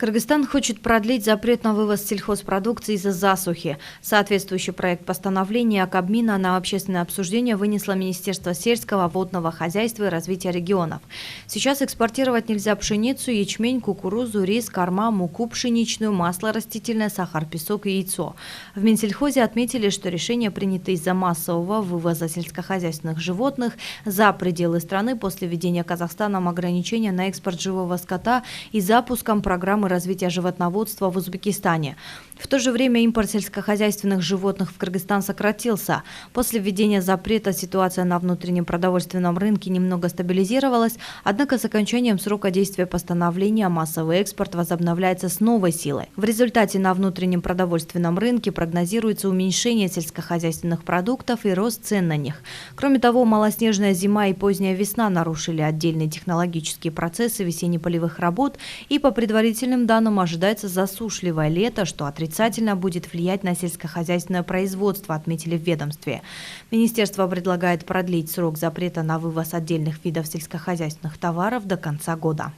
Кыргызстан хочет продлить запрет на вывоз сельхозпродукции из-за засухи. Соответствующий проект постановления Кабмина на общественное обсуждение вынесло Министерство сельского, водного хозяйства и развития регионов. Сейчас экспортировать нельзя пшеницу, ячмень, кукурузу, рис, корма, муку пшеничную, масло растительное, сахар, песок и яйцо. В Минсельхозе отметили, что решение принято из-за массового вывоза сельскохозяйственных животных за пределы страны после введения Казахстаном ограничения на экспорт живого скота и запуском программы развития животноводства в Узбекистане. В то же время импорт сельскохозяйственных животных в Кыргызстан сократился. После введения запрета ситуация на внутреннем продовольственном рынке немного стабилизировалась, однако с окончанием срока действия постановления массовый экспорт возобновляется с новой силой. В результате на внутреннем продовольственном рынке прогнозируется уменьшение сельскохозяйственных продуктов и рост цен на них. Кроме того, малоснежная зима и поздняя весна нарушили отдельные технологические процессы весенне-полевых работ, и по предварительным данным ожидается засушливое лето, что отрицательно будет влиять на сельскохозяйственное производство, отметили в ведомстве. Министерство предлагает продлить срок запрета на вывоз отдельных видов сельскохозяйственных товаров до конца года.